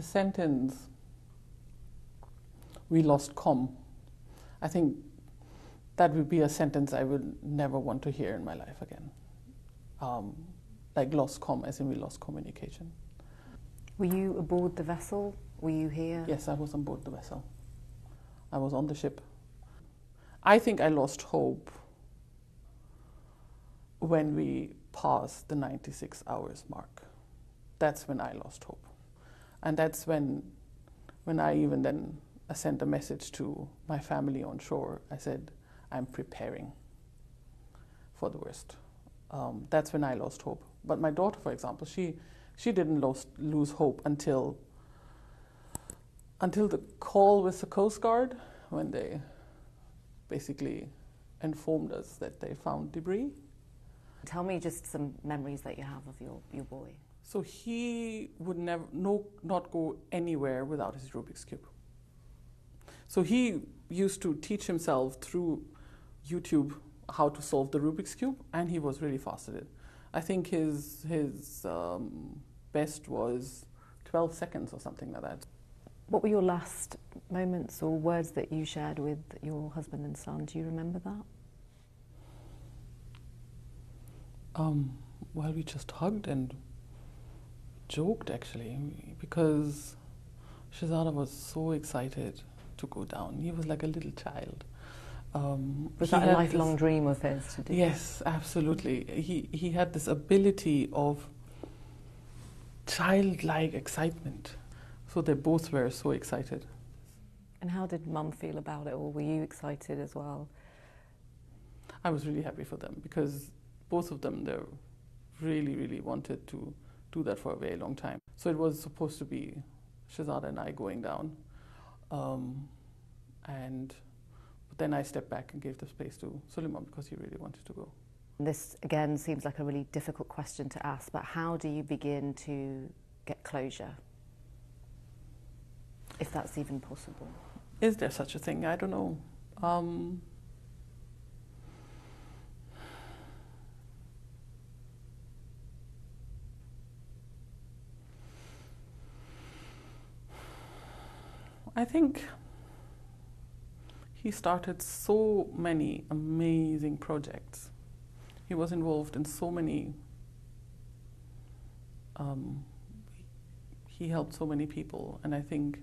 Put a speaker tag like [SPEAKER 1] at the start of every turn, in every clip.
[SPEAKER 1] The sentence, "we lost com," I think that would be a sentence I would never want to hear in my life again. Like lost com, as in we lost communication.
[SPEAKER 2] Were you aboard the vessel? Were you here?
[SPEAKER 1] Yes, I was on board the vessel. I was on the ship. I think I lost hope when we passed the 96 hours mark. That's when I lost hope. And that's when I even then sent a message to my family on shore. I said, I'm preparing for the worst. That's when I lost hope. But my daughter, for example, she didn't lose hope until the call with the Coast Guard, when they basically informed us that they found debris.
[SPEAKER 2] Tell me just some memories that you have of your boy.
[SPEAKER 1] So he would not go anywhere without his Rubik's Cube. So he used to teach himself through YouTube how to solve the Rubik's Cube, and he was really fast at it. I think his best was 12 seconds or something like that.
[SPEAKER 2] What were your last moments or words that you shared with your husband and son? Do you remember that?
[SPEAKER 1] Well, we just hugged and joked, actually, because Shehzada was so excited to go down. He was like a little child.
[SPEAKER 2] Was that a lifelong dream of his to do?
[SPEAKER 1] Yes, absolutely. He had this ability of childlike excitement. So they both were so excited.
[SPEAKER 2] And how did Mum feel about it, or were you excited as well?
[SPEAKER 1] I was really happy for them, because both of them, they really, really wanted to do that for a very long time. So it was supposed to be Shehzada and I going down. But then I stepped back and gave the space to Suleiman, because he really wanted to go.
[SPEAKER 2] This, again, seems like a really difficult question to ask, but how do you begin to get closure? If that's even possible.
[SPEAKER 1] Is there such a thing? I don't know. I think he started so many amazing projects. He was involved in so many, he helped so many people, and I think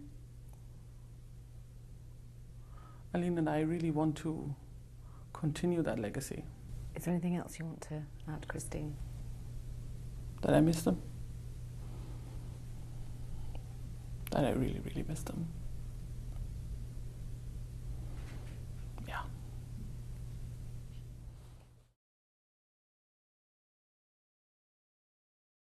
[SPEAKER 1] Aline and I really want to continue that legacy.
[SPEAKER 2] Is there anything else you want to add, Christine?
[SPEAKER 1] That I miss them. That I really, really miss them.